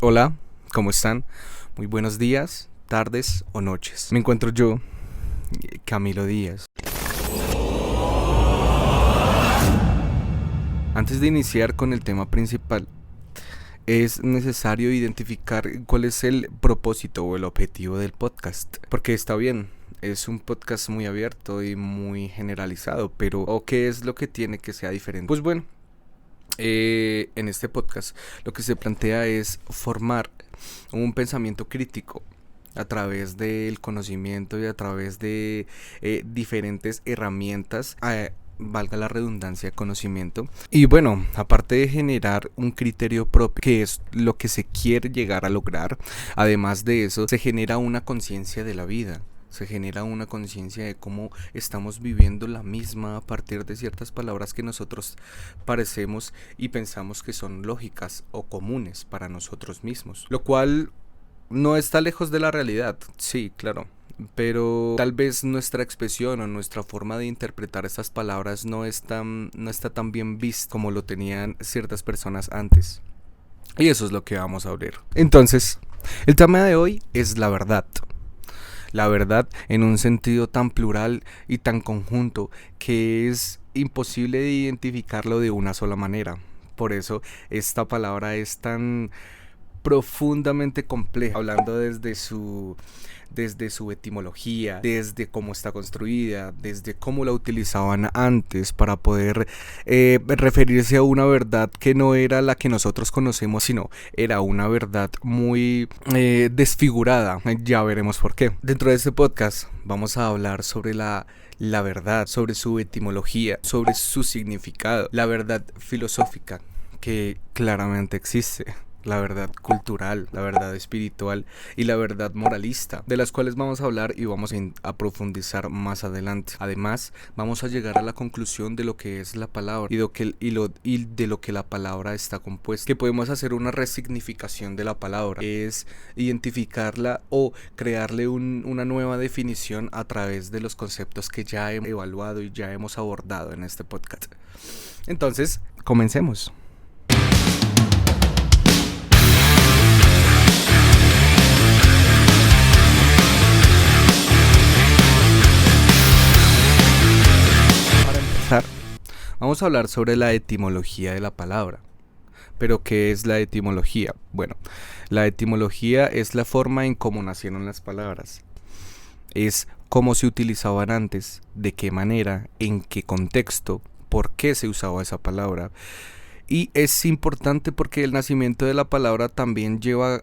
Hola, ¿cómo están? Muy buenos días, tardes o noches. Me encuentro yo, Camilo Díaz. Antes de iniciar con el tema principal, es necesario identificar cuál es el propósito o el objetivo del podcast. Porque está bien, es un podcast muy abierto y muy generalizado, pero ¿o qué es lo que tiene que sea diferente? Pues bueno, en este podcast lo que se plantea es formar un pensamiento crítico a través del conocimiento y a través de diferentes herramientas, valga la redundancia, conocimiento. Y bueno, aparte de generar un criterio propio, que es lo que se quiere llegar a lograr, además de eso, se genera una conciencia de la vida. Se genera una conciencia de cómo estamos viviendo la misma a partir de ciertas palabras que nosotros parecemos y pensamos que son lógicas o comunes para nosotros mismos. Lo cual no está lejos de la realidad, sí, claro. Pero tal vez nuestra expresión o nuestra forma de interpretar estas palabras no está tan bien vista como lo tenían ciertas personas antes. Y eso es lo que vamos a hablar. Entonces, el tema de hoy es la verdad. La verdad en un sentido tan plural y tan conjunto que es imposible de identificarlo de una sola manera. Por eso esta palabra es tan profundamente compleja, hablando desde su etimología, desde cómo está construida, desde cómo la utilizaban antes para poder referirse a una verdad que no era la que nosotros conocemos, sino era una verdad muy desfigurada. Ya veremos por qué. Dentro de este podcast vamos a hablar sobre la verdad, sobre su etimología, sobre su significado, la verdad filosófica que claramente existe, la verdad cultural, la verdad espiritual y la verdad moralista, de las cuales vamos a hablar y vamos a profundizar más adelante. Además, vamos a llegar a la conclusión de lo que es la palabra y de lo que la palabra está compuesta. Que podemos hacer una resignificación de la palabra, es identificarla o crearle una nueva definición a través de los conceptos que ya hemos evaluado y ya hemos abordado en este podcast. Entonces, comencemos. Vamos a hablar sobre la etimología de la palabra. ¿Pero qué es la etimología? Bueno, la etimología es la forma en cómo nacieron las palabras. Es cómo se utilizaban antes, de qué manera, en qué contexto, por qué se usaba esa palabra. Y es importante porque el nacimiento de la palabra también lleva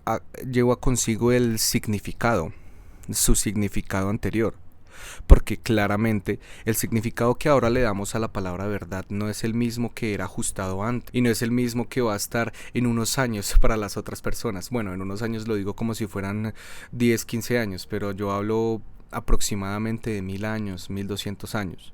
consigo el significado, su significado anterior. Porque claramente el significado que ahora le damos a la palabra verdad no es el mismo que era ajustado antes y no es el mismo que va a estar en unos años para las otras personas. Bueno, en unos años lo digo como si fueran 10, 15 años, pero yo hablo aproximadamente de 1000 años, 1200 años.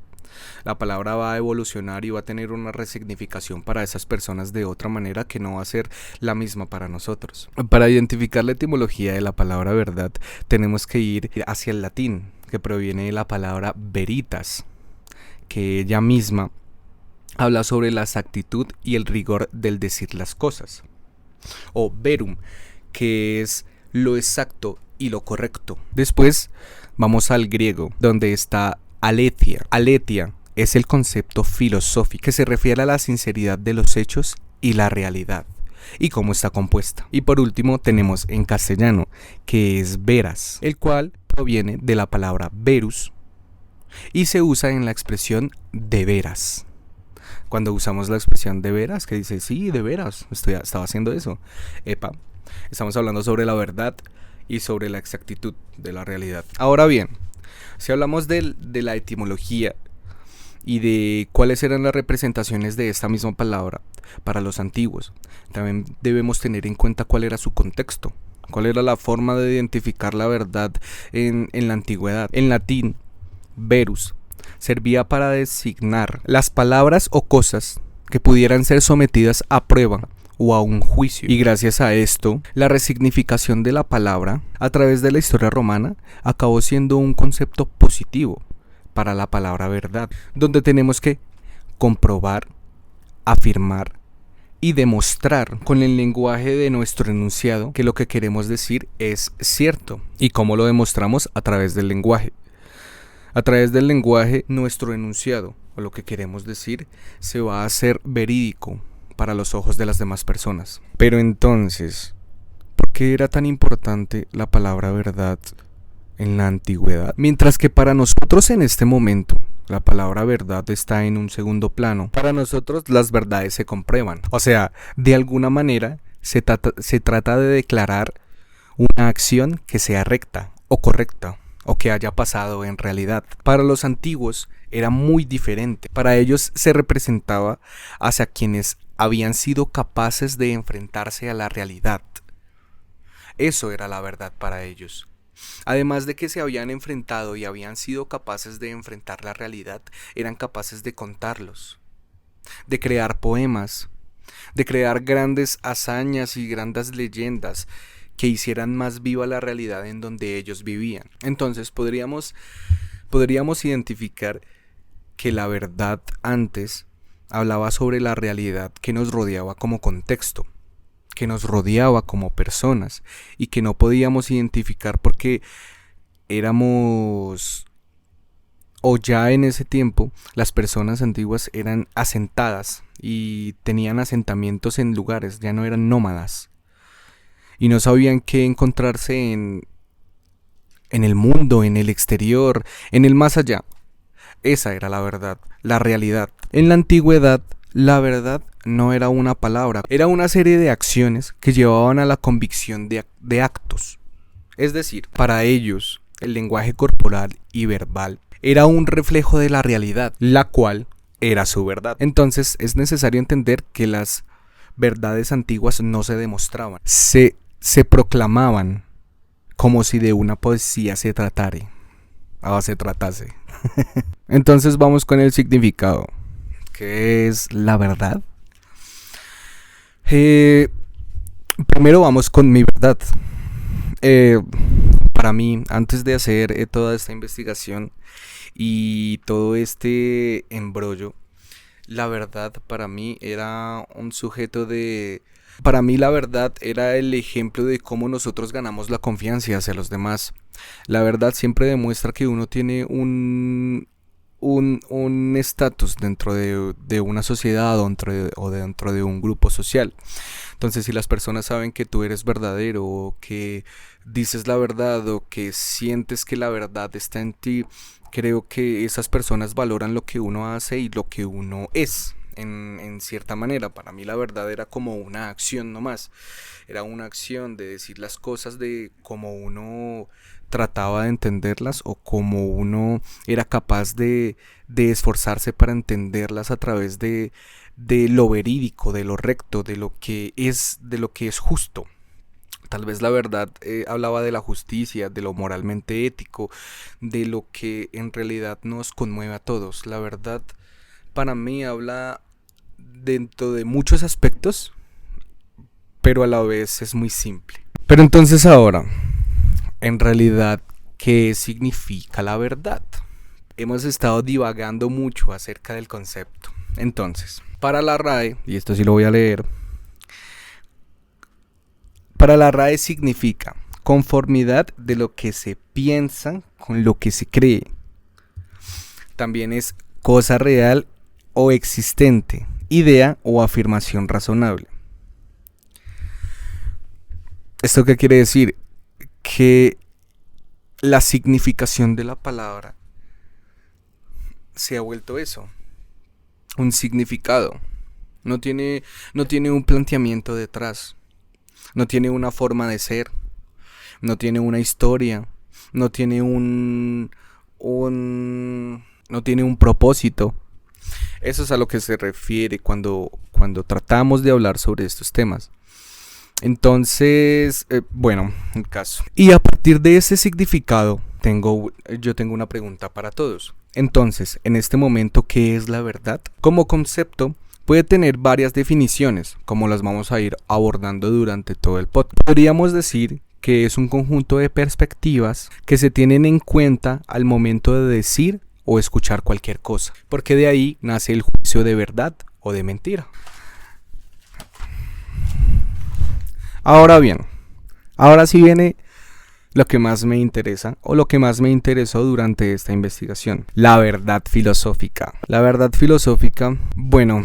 La palabra va a evolucionar y va a tener una resignificación para esas personas de otra manera que no va a ser la misma para nosotros. Para identificar la etimología de la palabra verdad, tenemos que ir hacia el latín, que proviene de la palabra veritas, que ella misma habla sobre la exactitud y el rigor del decir las cosas. O verum, que es lo exacto y lo correcto. Después vamos al griego, donde está aletheia. Aletheia es el concepto filosófico que se refiere a la sinceridad de los hechos y la realidad y cómo está compuesta. Y por último tenemos en castellano, que es veras, el cual proviene de la palabra verus y se usa en la expresión de veras. Cuando usamos la expresión de veras, que dice, sí, de veras, estaba haciendo eso. Epa, estamos hablando sobre la verdad y sobre la exactitud de la realidad. Ahora bien, si hablamos de la etimología y de cuáles eran las representaciones de esta misma palabra para los antiguos, también debemos tener en cuenta cuál era su contexto, cuál era la forma de identificar la verdad en la antigüedad. En latín, verus servía para designar las palabras o cosas que pudieran ser sometidas a prueba o a un juicio. Y gracias a esto, la resignificación de la palabra a través de la historia romana acabó siendo un concepto positivo para la palabra verdad, donde tenemos que comprobar, afirmar, y demostrar con el lenguaje de nuestro enunciado que lo que queremos decir es cierto. ¿Y cómo lo demostramos? A través del lenguaje. A través del lenguaje, nuestro enunciado o lo que queremos decir se va a hacer verídico para los ojos de las demás personas. Pero entonces, ¿por qué era tan importante la palabra verdad en la antigüedad? Mientras que para nosotros en este momento la palabra verdad está en un segundo plano. Para nosotros las verdades se comprueban. O sea, de alguna manera se trata de declarar una acción que sea recta o correcta o que haya pasado en realidad. Para los antiguos era muy diferente. Para ellos se representaba hacia quienes habían sido capaces de enfrentarse a la realidad. Eso era la verdad para ellos. Además de que se habían enfrentado y habían sido capaces de enfrentar la realidad, eran capaces de contarlos, de crear poemas, de crear grandes hazañas y grandes leyendas que hicieran más viva la realidad en donde ellos vivían. Entonces podríamos identificar que la verdad antes hablaba sobre la realidad que nos rodeaba como contexto, que nos rodeaba como personas y que no podíamos identificar porque éramos, o ya en ese tiempo, las personas antiguas eran asentadas y tenían asentamientos en lugares, ya no eran nómadas y no sabían qué encontrarse en el mundo, en el exterior, en el más allá. Esa era la verdad, la realidad. En la antigüedad, la verdad no era una palabra, era una serie de acciones que llevaban a la convicción de actos. Es decir, para ellos, el lenguaje corporal y verbal era un reflejo de la realidad, la cual era su verdad. Entonces es necesario entender que las verdades antiguas no se demostraban, se proclamaban como si de una poesía se tratase. Entonces vamos con el significado. ¿Qué es la verdad? Primero vamos con mi verdad. Para mí, antes de hacer toda esta investigación y todo este embrollo, la verdad para mí era un sujeto de... Para mí la verdad era el ejemplo de cómo nosotros ganamos la confianza hacia los demás. La verdad siempre demuestra que uno tiene un estatus dentro de una sociedad o dentro de un grupo social. Entonces, si las personas saben que tú eres verdadero, o que dices la verdad, o que sientes que la verdad está en ti, creo que esas personas valoran lo que uno hace y lo que uno es. En cierta manera, para mí la verdad era como una acción nomás. Era una acción de decir las cosas de cómo uno trataba de entenderlas o como uno era capaz de esforzarse para entenderlas a través de lo verídico, de lo recto, de lo que es justo. Tal vez la verdad hablaba de la justicia, de lo moralmente ético, de lo que en realidad nos conmueve a todos. La verdad para mí habla dentro de muchos aspectos, pero a la vez es muy simple. Pero entonces ahora, en realidad, ¿qué significa la verdad? Hemos estado divagando mucho acerca del concepto. Entonces, para la RAE, y esto sí lo voy a leer, para la RAE significa conformidad de lo que se piensa con lo que se cree. También es cosa real o existente, idea o afirmación razonable. ¿Esto qué quiere decir? Que la significación de la palabra se ha vuelto eso, un significado. No tiene un planteamiento detrás, no tiene una forma de ser, no tiene una historia, no tiene un propósito. Eso es a lo que se refiere cuando tratamos de hablar sobre estos temas. Entonces, bueno, el caso. Y a partir de ese significado, yo tengo una pregunta para todos. Entonces, en este momento, ¿qué es la verdad? Como concepto, puede tener varias definiciones, como las vamos a ir abordando durante todo el podcast. Podríamos decir que es un conjunto de perspectivas que se tienen en cuenta al momento de decir o escuchar cualquier cosa, porque de ahí nace el juicio de verdad o de mentira. Ahora bien, ahora sí viene lo que más me interesa o lo que más me interesó durante esta investigación, la verdad filosófica. La verdad filosófica, bueno,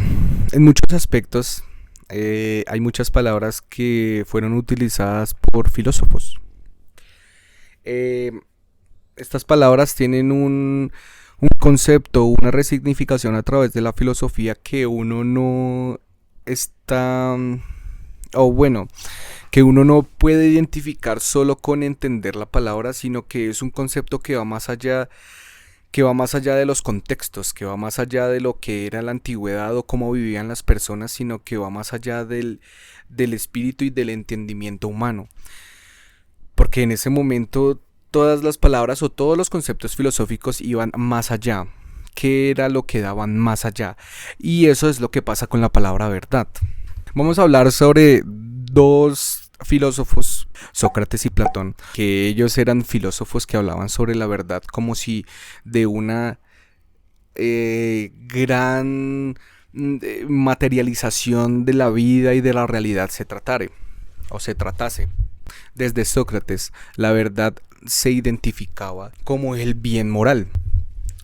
en muchos aspectos hay muchas palabras que fueron utilizadas por filósofos. Eh, Estas palabras tienen un concepto, una resignificación a través de la filosofía que uno no está, o bueno, que uno no puede identificar solo con entender la palabra, sino que es un concepto que va más allá de los contextos, que va más allá de lo que era la antigüedad o cómo vivían las personas, sino que va más allá del espíritu y del entendimiento humano. Porque en ese momento todas las palabras o todos los conceptos filosóficos iban más allá. ¿Qué era lo que daban más allá? Y eso es lo que pasa con la palabra verdad. Vamos a hablar sobre dos filósofos, Sócrates y Platón, que ellos eran filósofos que hablaban sobre la verdad como si de una gran materialización de la vida y de la realidad se tratara o se tratase. Desde Sócrates, la verdad se identificaba como el bien moral.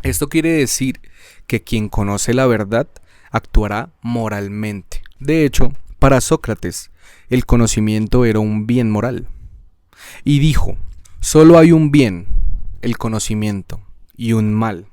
Esto quiere decir que quien conoce la verdad actuará moralmente. De hecho, para Sócrates, el conocimiento era un bien moral. Y dijo, solo hay un bien, el conocimiento, y un mal,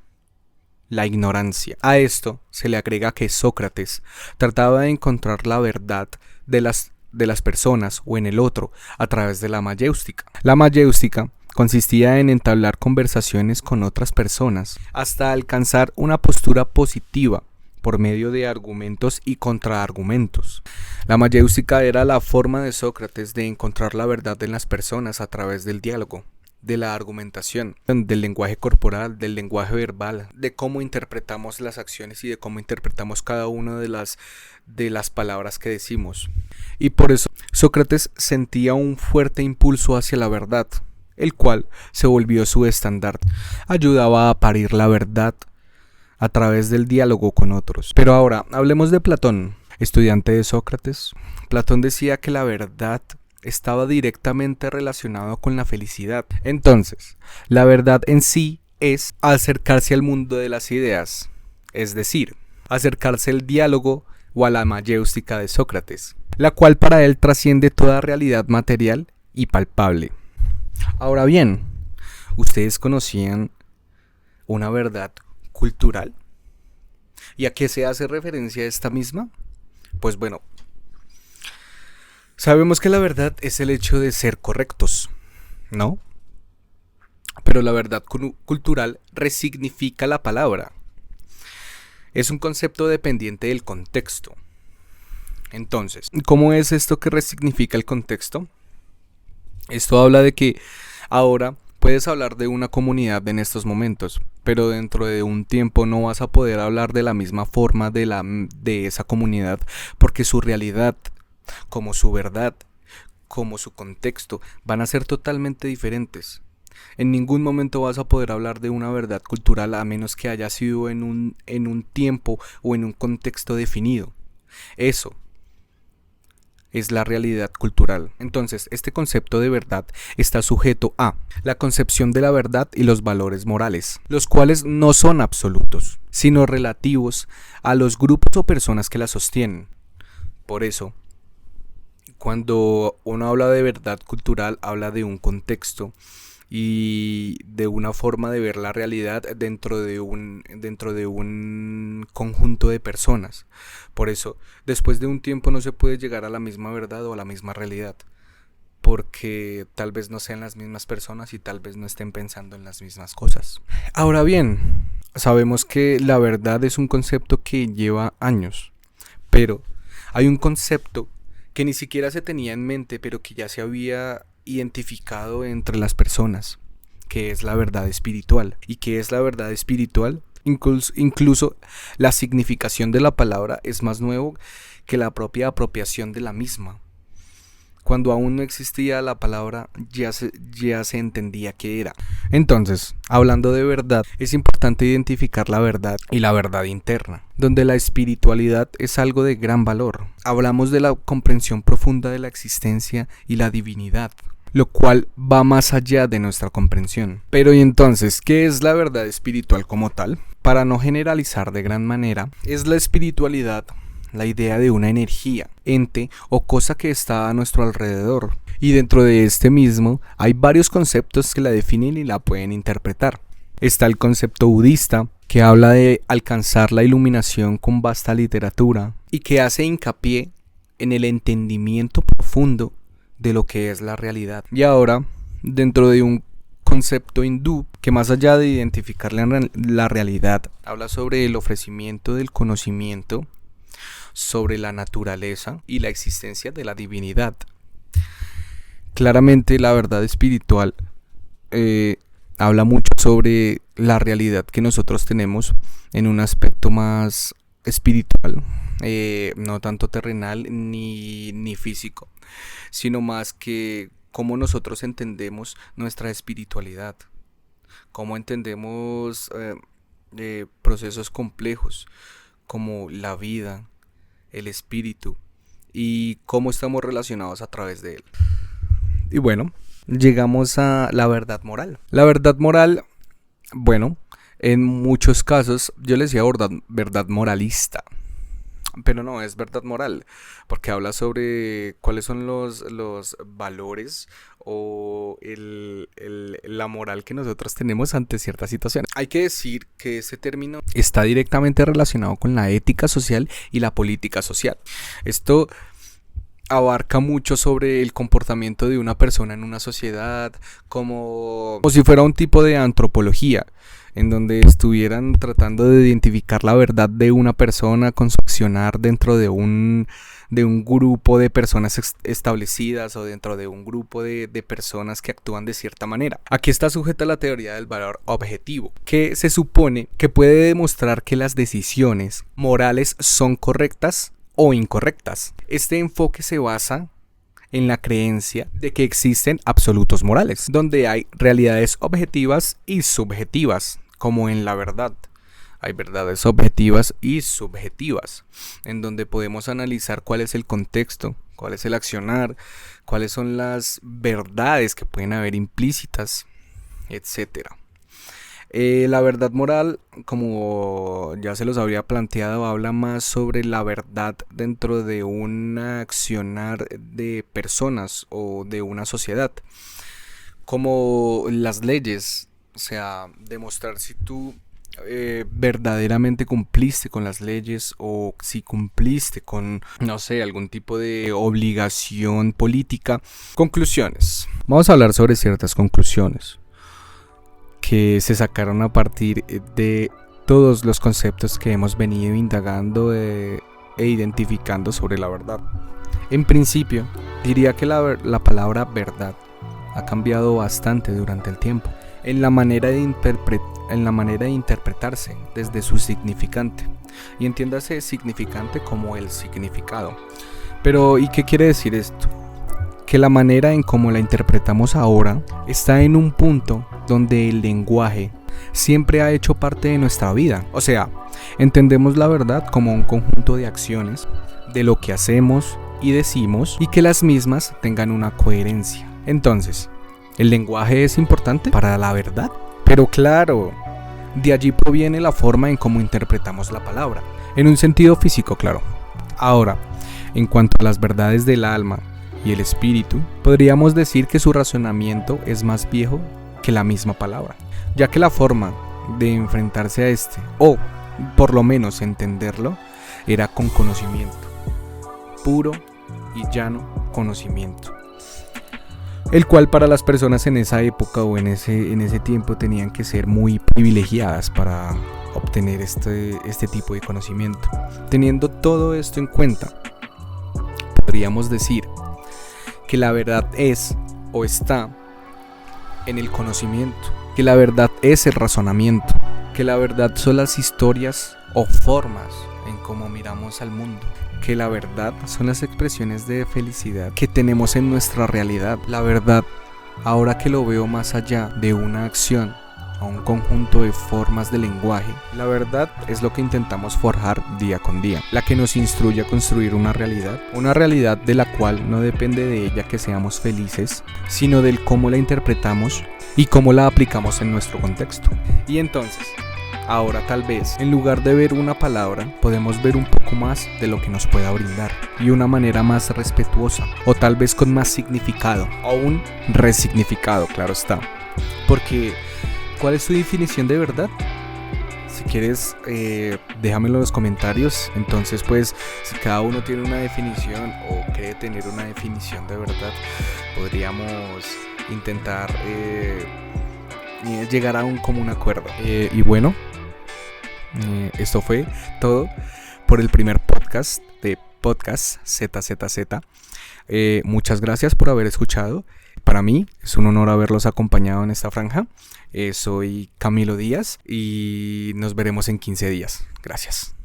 la ignorancia. A esto se le agrega que Sócrates trataba de encontrar la verdad de las personas o en el otro a través de la mayéutica. La mayéutica consistía en entablar conversaciones con otras personas hasta alcanzar una postura positiva por medio de argumentos y contraargumentos. La mayéutica era la forma de Sócrates de encontrar la verdad en las personas a través del diálogo, de la argumentación, del lenguaje corporal, del lenguaje verbal, de cómo interpretamos las acciones y de cómo interpretamos cada una de las palabras que decimos. Y por eso Sócrates sentía un fuerte impulso hacia la verdad, el cual se volvió su estandarte. Ayudaba a parir la verdad a través del diálogo con otros. Pero ahora, hablemos de Platón, estudiante de Sócrates. Platón decía que la verdad estaba directamente relacionado con la felicidad. Entonces, la verdad en sí es acercarse al mundo de las ideas, es decir, acercarse al diálogo o a la mayéustica de Sócrates, la cual para él trasciende toda realidad material y palpable. Ahora bien, ¿ustedes conocían una verdad cultural? ¿Y a qué se hace referencia esta misma? Pues bueno, sabemos que la verdad es el hecho de ser correctos, ¿no? Pero la verdad cultural resignifica la palabra. Es un concepto dependiente del contexto. Entonces, ¿cómo es esto que resignifica el contexto? Esto habla de que ahora puedes hablar de una comunidad en estos momentos, pero dentro de un tiempo no vas a poder hablar de la misma forma de esa comunidad, porque su realidad, como su verdad, como su contexto, van a ser totalmente diferentes. En ningún momento vas a poder hablar de una verdad cultural a menos que haya sido en un tiempo o en un contexto definido. Eso es la realidad cultural. Entonces, este concepto de verdad está sujeto a la concepción de la verdad y los valores morales, los cuales no son absolutos, sino relativos a los grupos o personas que la sostienen. Por eso, cuando uno habla de verdad cultural, habla de un contexto y de una forma de ver la realidad dentro de un conjunto de personas. Por eso, después de un tiempo no se puede llegar a la misma verdad o a la misma realidad, porque tal vez no sean las mismas personas y tal vez no estén pensando en las mismas cosas. Ahora bien, sabemos que la verdad es un concepto que lleva años, pero hay un concepto que ni siquiera se tenía en mente, pero que ya se había identificado entre las personas, que es la verdad espiritual. ¿Y qué es la verdad espiritual? Incluso la significación de la palabra es más nuevo que la propia apropiación de la misma. cuando aún no existía la palabra, ya se entendía qué era. Entonces, hablando de verdad, es importante identificar la verdad y la verdad interna, donde la espiritualidad es algo de gran valor. Hablamos de la comprensión profunda de la existencia y la divinidad, lo cual va más allá de nuestra comprensión. Pero ¿y entonces qué es la verdad espiritual como tal? Para no generalizar de gran manera, es la espiritualidad la idea de una energía, ente o cosa que está a nuestro alrededor. Y dentro de este mismo hay varios conceptos que la definen y la pueden interpretar. Está el concepto budista, que habla de alcanzar la iluminación con vasta literatura y que hace hincapié en el entendimiento profundo de lo que es la realidad. Y ahora, dentro de un concepto hindú, que más allá de identificar la realidad, habla sobre el ofrecimiento del conocimiento sobre la naturaleza y la existencia de la divinidad. Claramente la verdad espiritual habla mucho sobre la realidad que nosotros tenemos en un aspecto más espiritual, no tanto terrenal ni físico, sino más que cómo nosotros entendemos nuestra espiritualidad, cómo entendemos procesos complejos como la vida, el espíritu y cómo estamos relacionados a través de él. Y bueno, llegamos a la verdad moral. La verdad moral, bueno, en muchos casos yo le decía verdad moralista, pero no, es verdad moral, porque habla sobre cuáles son los valores o la moral que nosotros tenemos ante ciertas situaciones. Hay que decir que ese término está directamente relacionado con la ética social y la política social. Esto abarca mucho sobre el comportamiento de una persona en una sociedad, como si fuera un tipo de antropología, en donde estuvieran tratando de identificar la verdad de una persona con su accionar dentro de un grupo de personas establecidas o dentro de un grupo de personas que actúan de cierta manera. Aquí está sujeta la teoría del valor objetivo, que se supone que puede demostrar que las decisiones morales son correctas o incorrectas. Este enfoque se basa en la creencia de que existen absolutos morales, donde hay realidades objetivas y subjetivas, como en la verdad. Hay verdades objetivas y subjetivas, en donde podemos analizar cuál es el contexto, cuál es el accionar, cuáles son las verdades que pueden haber implícitas, etc. La verdad moral, como ya se los habría planteado, habla más sobre la verdad dentro de un accionar de personas o de una sociedad, como las leyes, o sea, demostrar si tú verdaderamente cumpliste con las leyes o si cumpliste con, no sé, algún tipo de obligación política. Conclusiones. Vamos a hablar sobre ciertas conclusiones que se sacaron a partir de todos los conceptos que hemos venido indagando e identificando sobre la verdad. En principio, diría que la palabra verdad ha cambiado bastante durante el tiempo en la manera de interpretarse desde su significante, y entiéndase significante como el significado. Pero ¿y qué quiere decir esto? Que la manera en cómo la interpretamos ahora está en un punto donde el lenguaje siempre ha hecho parte de nuestra vida. O sea, entendemos la verdad como un conjunto de acciones, de lo que hacemos y decimos, y que las mismas tengan una coherencia. Entonces, ¿el lenguaje es importante para la verdad? Pero claro, de allí proviene la forma en cómo interpretamos la palabra, en un sentido físico, claro. Ahora, en cuanto a las verdades del alma y el espíritu, podríamos decir que su razonamiento es más viejo que la misma palabra, ya que la forma de enfrentarse a este, o por lo menos entenderlo, era con conocimiento, puro y llano conocimiento, el cual para las personas en esa época o en ese tiempo tenían que ser muy privilegiadas para obtener este tipo de conocimiento. Teniendo todo esto en cuenta, podríamos decir que la verdad es o está en el conocimiento, que la verdad es el razonamiento, que la verdad son las historias o formas en cómo miramos al mundo. Que la verdad son las expresiones de felicidad que tenemos en nuestra realidad. La verdad, ahora que lo veo más allá de una acción, a un conjunto de formas de lenguaje, la verdad es lo que intentamos forjar día con día, la que nos instruye a construir una realidad de la cual no depende de ella que seamos felices, sino del cómo la interpretamos y cómo la aplicamos en nuestro contexto. Y entonces, ahora tal vez, en lugar de ver una palabra, podemos ver un poco más de lo que nos pueda brindar, y una manera más respetuosa, o tal vez con más significado, o un resignificado, claro está. Porque ¿cuál es tu definición de verdad? Si quieres, déjamelo en los comentarios. Entonces, pues, si cada uno tiene una definición o cree tener una definición de verdad, podríamos intentar llegar a un común acuerdo. Y bueno, esto fue todo por el primer podcast de Podcast ZZZ. Muchas gracias por haber escuchado. Para mí es un honor haberlos acompañado en esta franja. Soy Camilo Díaz y nos veremos en 15 días. Gracias.